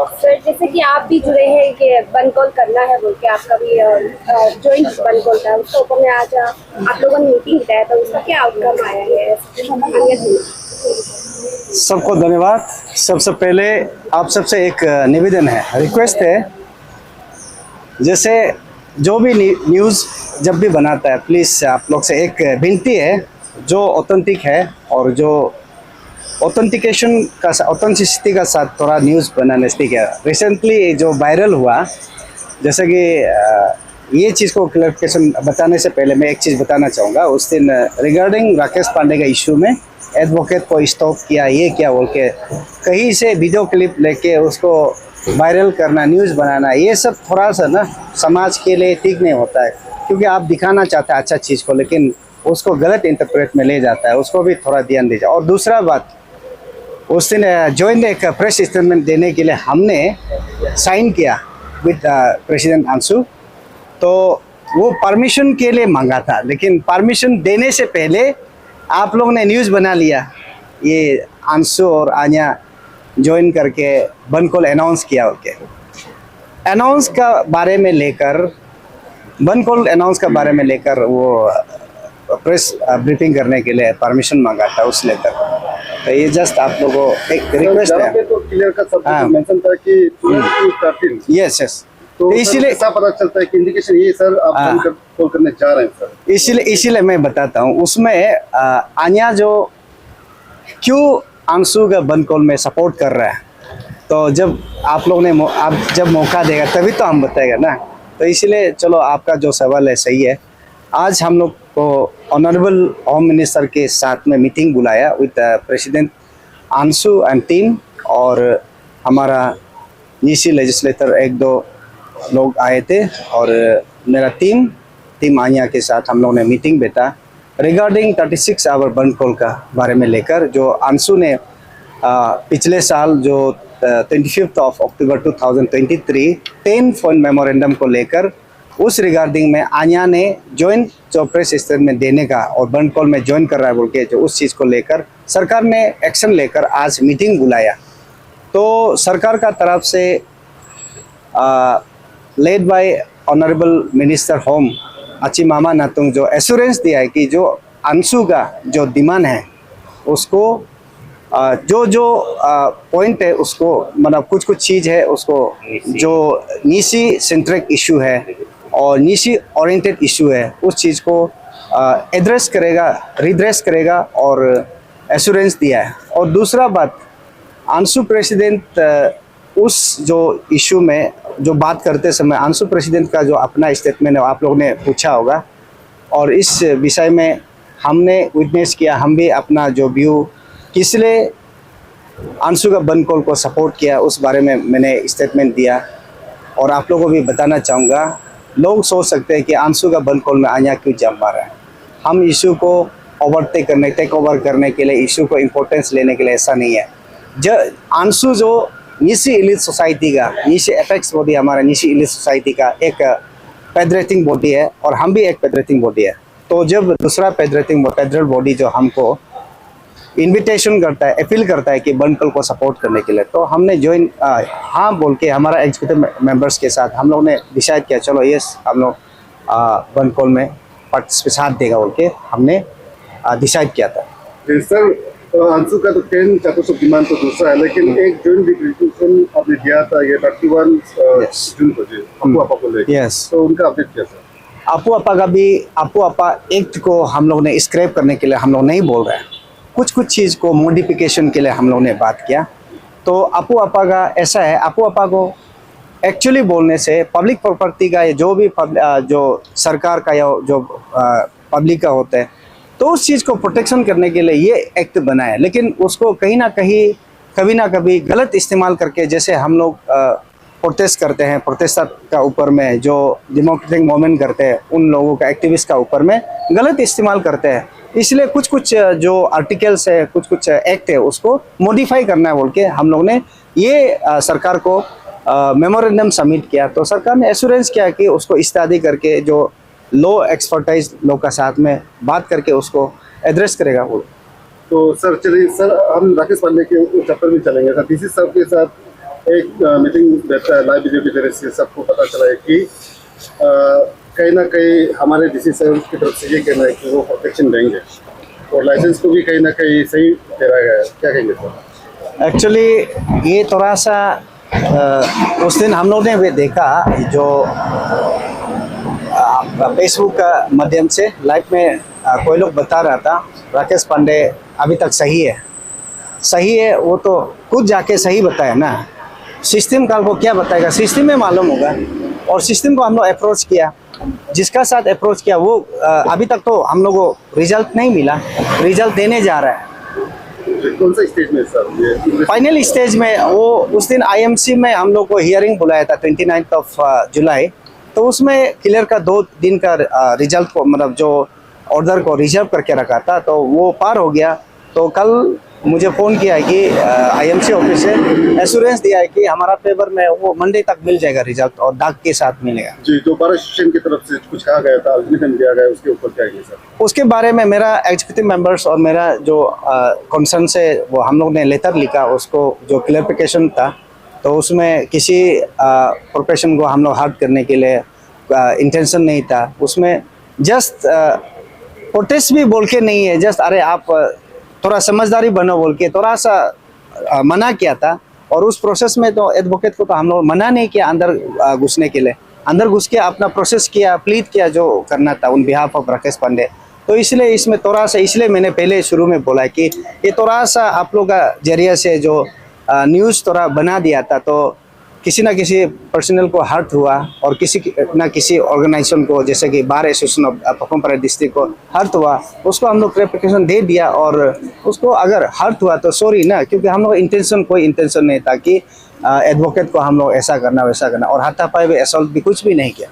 Sir जैसे कि आप भी जुड़े हैं कि बन कॉल करना है बोल के आपका भी ज्वाइंट बन कॉल था, उसके ऊपर में आज आप लोगों ने मीटिंग किया तो उसका क्या आउटकम आया है? सबको धन्यवाद। सबसे पहले आप सबसे एक निवेदन है, रिक्वेस्ट है, जैसे जो भी न्यूज़ जब भी बनाता है प्लीज़ आप लोग से एक विनती है, जो ऑथेंटिक है और जो ऑथेंटिसिटी का साथ थोड़ा न्यूज़ बनाने से क्या रिसेंटली जो वायरल हुआ, जैसे कि ये चीज़ को क्लैरिफिकेशन बताने से पहले मैं एक चीज़ बताना चाहूँगा। उस दिन रिगार्डिंग राकेश पांडे का इशू में एडवोकेट को स्टॉप किया, ये क्या बोल के कहीं से वीडियो क्लिप लेके उसको वायरल करना, न्यूज़ बनाना, ये सब थोड़ा सा ना समाज के लिए ठीक नहीं होता है, क्योंकि आप दिखाना चाहते हैं अच्छा चीज़ को लेकिन उसको गलत इंटरप्रेट में ले जाता है, उसको भी थोड़ा ध्यान दीजिए। और दूसरा बात, उस दिन ज्वाइंट एक प्रेस स्टेटमेंट देने के लिए हमने साइन किया विद प्रेसिडेंट अंशु, तो वो परमिशन के लिए मांगा था, लेकिन परमिशन देने से पहले आप लोगों ने न्यूज़ बना लिया, ये अंशु और आन्या ज्वाइन करके बन कॉल अनाउंस किया। ओके, अनाउंस का बारे में लेकर बन कॉल अनाउंस का बारे में लेकर वो प्रेस ब्रीफिंग करने के लिए परमिशन मांगा था उस लेकर। तो ये जस्ट आप लोगों को एक रिक्वेस्ट है। तो क्लियर का सब मेंशन था कि यस यस, तो इसीलिए ऐसा पता चलता है कि इंडिकेशन ये सर आप कॉल करने जा रहे हैं सर, इसीलिए मैं बताता हूँ। उसमें आन्या जो क्यों अंशु का बन कॉल में सपोर्ट कर रहा है, तो जब आप लोग ने आप जब मौका देगा तभी तो हम बताएगा ना। तो इसलिए चलो, आपका जो सवाल है सही है। आज हम लोग को ऑनरेबल होम मिनिस्टर के साथ में मीटिंग बुलाया with president Anshu and team, और हमारा नीसी लेजिस्लेटर एक दो लोग आए थे, और मेरा टीम आन्या के साथ हम लोग ने मीटिंग बैठा रिगार्डिंग 36 आवर बन कॉल का बारे में लेकर, जो अंशु ने पिछले साल जो 25 अक्टूबर 2023 10 पॉइंट मेमोरेंडम को लेकर उस रिगार्डिंग में आन्या ने ज्वाइंट जो प्रेस स्टेटमेंट देने का और बन कॉल में ज्वाइन कर रहा है बोल के, जो उस चीज़ को लेकर सरकार ने एक्शन लेकर आज मीटिंग बुलाया। तो सरकार का तरफ से led by honourable minister home अच्छी मामा नातुंग जो एश्योरेंस दिया है कि जो अंशु का जो डिमांड है उसको जो पॉइंट है उसको, मतलब कुछ चीज़ है उसको, जो नीसी सेंट्रिक इशू है और नीसी ओरिएंटेड इशू है, उस चीज़ को एड्रेस करेगा, रिड्रेस करेगा और एश्योरेंस दिया है। और दूसरा बात, अंशु प्रेसिडेंट उस जो इशू में जो बात करते समय अंशु प्रेसिडेंट का जो अपना स्टेटमेंट है आप लोगों ने पूछा होगा, और इस विषय में हमने विटनेस किया, हम भी अपना जो व्यू किसलिए अंशु का बन कॉल को सपोर्ट किया उस बारे में मैंने स्टेटमेंट दिया। और आप लोगों को भी बताना चाहूँगा, लोग सोच सकते हैं कि अंशु का बन कॉल में आन्या क्यों जम रहा है। हम इशू को टेक ओवर करने के लिए, इशू को इम्पोर्टेंस लेने के लिए ऐसा नहीं है। अंशु जो नीसी इलीट सोसाइटी का, नीसी एपेक्स बॉडी, हमारा नीसी इलीट सोसाइटी का एक पेडरेटिंग बॉडी है और हम भी एक पेडरेटिंग बॉडी है। तो जब दूसरा पेडरल बॉडी जो हमको इनविटेशन करता है, अपील करता है कि बन कॉल को सपोर्ट करने के लिए, तो हमने ज्वाइन हाँ बोल के हमारा एग्जीक्यूटिव मेंबर्स के साथ हम लोग ने डिसाइड किया, चलो यस हम लोग बन कॉल में साथ देगा बोल के हमने डिसाइड किया था। सर अंशु का तो 10 चार्टर्स ऑफ डिमांड तो दूसरा है, लेकिन एक ज्वाइंट डिक्लेरेशन आपने दिया था ये 31 जून को जी अपू आपा को लेकर, तो उनका अपडेट क्या सर? अपू आपा का भी, अपू आपा एक्ट को हम लोग ने स्क्रैप करने के लिए हम लोग नहीं बोल रहे हैं, कुछ चीज़ को मॉडिफिकेशन के लिए हम लोग ने बात किया। तो अपू आपा का ऐसा है, अपू आपा को एक्चुअली बोलने से पब्लिक प्रॉपर्टी का जो भी जो सरकार का या जो पब्लिक का होता है, तो उस चीज़ को प्रोटेक्शन करने के लिए ये एक्ट बना है, लेकिन उसको कहीं ना कहीं कभी ना कभी गलत इस्तेमाल करके, जैसे हम लोग प्रोटेस्ट करते हैं, प्रोटेस्टर का ऊपर में जो डेमोक्रेटिक मूवमेंट करते हैं उन लोगों का, एक्टिविस्ट का ऊपर में गलत इस्तेमाल करते हैं। इसलिए कुछ जो आर्टिकल्स है, कुछ एक्ट है उसको मॉडिफाई करना है बोल के हम लोग ने ये सरकार को मेमोरेंडम सबमिट किया। तो सरकार ने एश्योरेंस किया कि उसको स्टडी करके जो लो एक्सपर्टाइज लोग का साथ में बात करके उसको एड्रेस करेगा वो। तो सर चलिए सर, हम राकेश पांडे के चैप्टर में चलेंगे सर, डीसी साहब के साथ एक मीटिंग लाइव वीडियो के जरिए से सबको पता चला है कि कहीं ना कहीं हमारे डीसी साहब की तरफ से ये कहना है कि वो प्रोटेक्शन देंगे और लाइसेंस को भी कहीं ना कहीं सही ठहराया गया है। क्या कहेंगे सर? एक्चुअली ये थोड़ा सा उस दिन हम लोग ने भी देखा जो फेसबुक का माध्यम से लाइव में कोई लोग बता रहा था राकेश पांडे अभी तक सही है वो तो खुद जाके सही बताया ना। सिस्टम कल को क्या बताएगा सिस्टम में मालूम होगा। और सिस्टम को हम लोग अप्रोच किया, जिसका साथ अप्रोच किया वो अभी तक तो हम लोग को रिजल्ट नहीं मिला, रिजल्ट देने जा रहा है। कौन सा स्टेज में सर? फाइनल स्टेज में वो उस दिन आईएमसी में हम लोग को हियरिंग बुलाया था 29 जुलाई, तो उसमें क्लियर का 2 दिन का रिजल्ट को मतलब जो ऑर्डर को रिजर्व करके रखा था तो वो पार हो गया। तो कल मुझे फ़ोन किया है कि आईएमसी ऑफिस से एश्योरेंस दिया है कि हमारा फेवर में वो मंडे तक मिल जाएगा रिजल्ट और दाग के साथ मिलेगा। जी, जो बार एसोसिएशन की तरफ से कुछ कहा गया था, अल्टीमेटम दिया गया, उसके ऊपर क्या है सर? उसके बारे में मेरा एग्जीक्यूटिव मेंबर्स और मेरा जो कंसर्न से वो हम लोग ने लेटर लिखा, उसको जो क्लैरिफिकेशन था तो उसमें किसी प्रोफेशन को हम लोग हर्ट करने के लिए इंटेंशन नहीं था। उसमें जस्ट प्रोटेस्ट भी बोल के नहीं है, जस्ट अरे आप थोड़ा समझदारी बनो बोल के थोड़ा सा मना किया था। और उस प्रोसेस में तो एडवोकेट को तो हम लोग मना नहीं किया अंदर घुसने के लिए, अंदर घुस के अपना प्रोसेस किया, प्लीड किया जो करना था उन बिहाफ ऑफ राकेश पांडे। तो इसलिए इसमें थोड़ा सा, इसलिए मैंने पहले शुरू में बोला कि ये थोड़ा सा आप लोग का जरिए से जो न्यूज़ थोड़ा बना दिया था तो किसी ना किसी पर्सनल को हर्ट हुआ और किसी ना किसी ऑर्गेनाइजेशन को जैसे कि bar association of Papum Pare district को हर्ट हुआ, उसको हम लोग क्लैरिफिकेशन दे दिया। और उसको अगर हर्ट हुआ तो सॉरी ना, क्योंकि हम लोग कोई इंटेंशन नहीं था कि एडवोकेट को हम लोग ऐसा करना वैसा करना, और हाथापाई भी असॉल्ट भी कुछ भी नहीं किया।